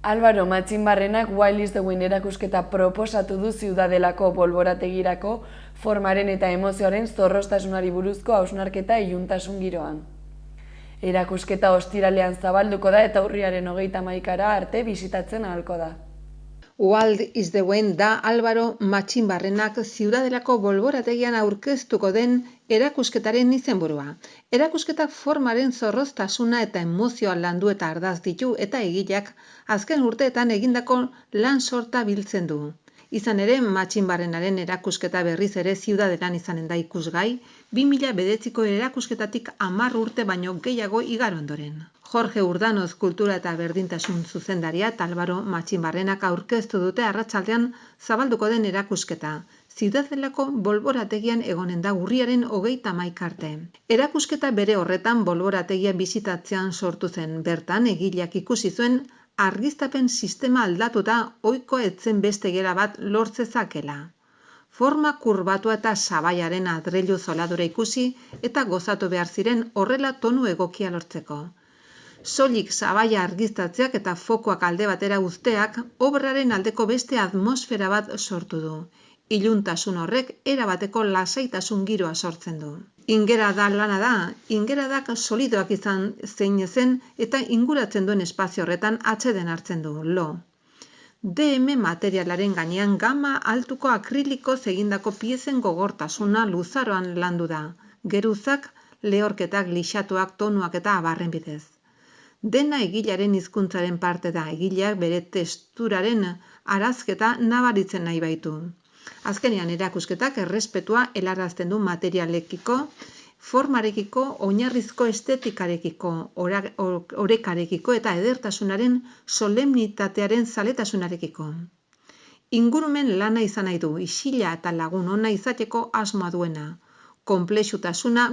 Álvaro Matxinbarrenak Wild is the Wind erakusketa proposatu du Ziudadelako bolborategirako formaren eta emozioaren zorroztasunari buruzko hausnarketa iluntasun giroan. Erakusketa ostiralean zabalduko da eta urriaren 31 arte bisitatzen ahalko da. Wild is the Wind da Álvaro Matxinbarrenak Ziudadelako bolborategian aurkeztuko den erakusketaren izenburua. Erakusketak formaren zorroztasuna eta emozioa landu eta ardaz ditu eta egileak azken urteetan egindako lan sorta biltzen du. Izan ere, Matxinbarrenaren erakusketa berriz ere Ziudadelan izanen da ikusgai, 2009ko erakusketatik 10 urte baino gehiago igaro ondoren. Jorge Urdanoz kultura eta berdintasun zuzendaria eta Álvaro Matxinbarrenak aurkeztu dute arratsaldean zabalduko den erakusketa. Ziudadelako bolborategian egonen da urriaren 31 arte. Erakusketa bere horretan bolborategia bisitatzean sortu zen. Bertan egileak ikusi zuen argiztapen sistema aldatuta ohikoa etzen beste gela bat lortzezakela. Forma kurbatua eta sabaiaren adreilu zoladura ikusi eta gozatu behar ziren horrela tonu egokia lortzeko. Soilik sabaia argiztatzeak eta fokoak alde batera uzteak obraren aldeko beste atmosfera bat sortu du. Iluntasun horrek erabateko lasaitasun giroa sortzen du. Ingerada lana da, ingeradak solidoak izan zein ezen eta inguratzen duen espazio horretan atseden hartzen du, lo. DM materialaren gainean gama altuko akrilikoz egindako piezen gogortasuna luzaroan landu da. Geruzak, lehorketak, lixatuak, tonuak eta abarren bidez. Dena egilearen hizkuntzaren parte da, egileak bere testuraren arazketa nabaritzen nahi baitu. Azkenean erakusketak errespetua helarazten du materialekiko, formarekiko, oinarrizko estetikarekiko, orekarekiko eta edertasunaren solemnitatearen zaletasunarekiko. Ingurumen lana izan nahi du, isila eta lagun ona izateko asmoa duena. Konplexutasuna